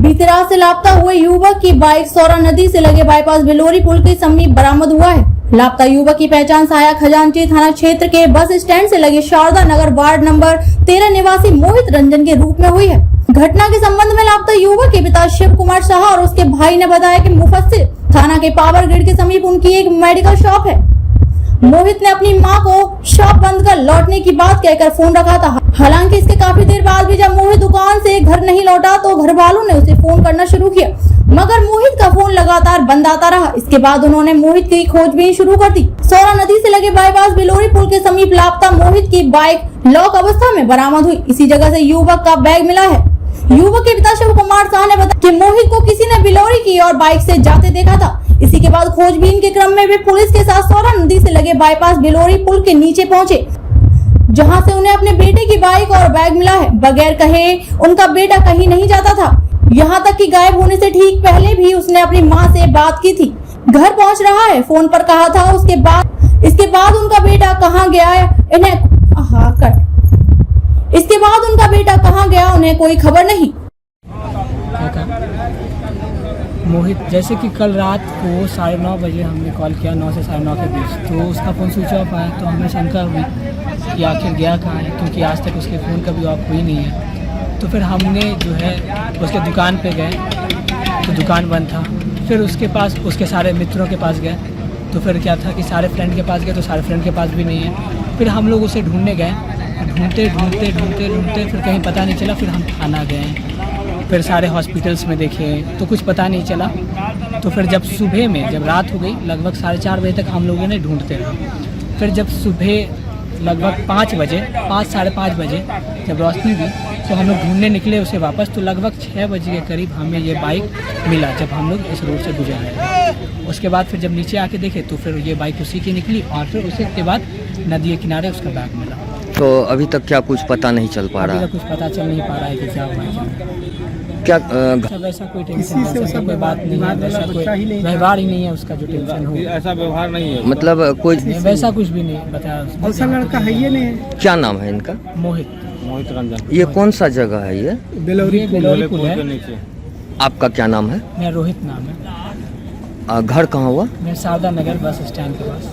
बीती रात से लापता हुए युवक की बाइक सौरा नदी से लगे बाईपास बिलोरी पुल के समीप बरामद हुआ है। लापता युवक की पहचान सहायक खजांची थाना क्षेत्र के बस स्टैंड से लगे शारदा नगर वार्ड नंबर 13 निवासी मोहित रंजन के रूप में हुई है। घटना के संबंध में लापता युवक के पिता शिव कुमार शाह और उसके भाई ने बताया कि मुफस्सिल थाना के पावर ग्रिड के समीप उनकी एक मेडिकल शॉप है। मोहित ने अपनी मां को शॉप बंद कर लौटने की बात कहकर फोन रखा था। हालांकि इसके काफी देर बाद भी जब मोहित दुकान से घर नहीं लौटा तो घर वालों ने उसे फोन करना शुरू किया, मगर मोहित का फोन लगातार बंद आता रहा। इसके बाद उन्होंने मोहित की खोजबीन शुरू कर दी। सौरा नदी से लगे बाईपास बिलोरी पुल के समीप लापता मोहित की बाइक लॉक अवस्था में बरामद हुई। इसी जगह से युवक का बैग मिला है। युवक के पिता शिव कुमार शाह ने बताया कि मोहित को किसी ने बिलोरी की और बाइक से जाते देखा था। इसी के बाद खोजबीन के क्रम में वे पुलिस के साथ सौरा नदी से लगे बाईपास बिलोरी पुल के नीचे पहुंचे, जहां से उन्हें अपने बेटे की बाइक और बैग मिला है। बगैर कहे उनका बेटा कहीं नहीं जाता था, यहाँ तक कि गायब होने से ठीक पहले भी उसने अपनी मां से बात की थी। घर पहुंच रहा है फोन पर कहा था। इसके बाद उनका बेटा कहाँ गया उन्हें कोई खबर नहीं। मोहित जैसे कि कल रात को 9:30 बजे हमने कॉल किया, 9 से 9:30 के बीच, तो उसका फ़ोन स्विच ऑफ आया। तो हमें शंका हुई कि आखिर गया कहाँ है, क्योंकि आज तक उसके फ़ोन का भी ऑफ हुई नहीं है। तो फिर हमने जो है उसके दुकान पे गए तो दुकान बंद था। फिर उसके पास उसके सारे मित्रों के पास गए तो फिर क्या था कि सारे फ्रेंड के पास गए तो सारे फ्रेंड के पास भी नहीं है। फिर हम लोग उसे ढूंढने गए, ढूंढते फिर कहीं पता नहीं चला। फिर हम थाना गए, फिर सारे हॉस्पिटल्स में देखे तो कुछ पता नहीं चला। तो फिर जब सुबह में जब रात हो गई लगभग 4:30 बजे तक हम लोगों ने ढूंढते रहे। फिर जब सुबह लगभग 5 साढ़े 5 बजे जब रोशनी हुई तो हम लोग ढूंढने निकले उसे वापस। तो लगभग 6 बजे के करीब हमें ये बाइक मिला जब हम लोग इस रोड से गुजर रहे थे। उसके बाद फिर जब नीचे आके देखे तो फिर ये बाइक उसी की निकली और फिर उसी के बाद नदी के किनारे उसका बैग मिला। तो अभी तक क्या कुछ पता नहीं चल पा रहा है? कुछ पता चल नहीं पा रहा है कि क्या हुआ क्या वैसा कोई टेंशन वैसा कोई बात नहीं है, वैसा कोई व्यवहार ही नहीं है उसका जो टेंशन हो, ऐसा व्यवहार नहीं है। मतलब कोई वैसा कुछ भी नहीं बताया। ऐसा लड़का है ये नहीं। क्या नाम है इनका? मोहित रंजन। ये कौन सा जगह है ये? बिलोरी पुल है। नीचे आपका क्या नाम है? मेरा रोहित नाम है। घर कहाँ हुआ? मैं शारदा नगर बस स्टैंड के पास।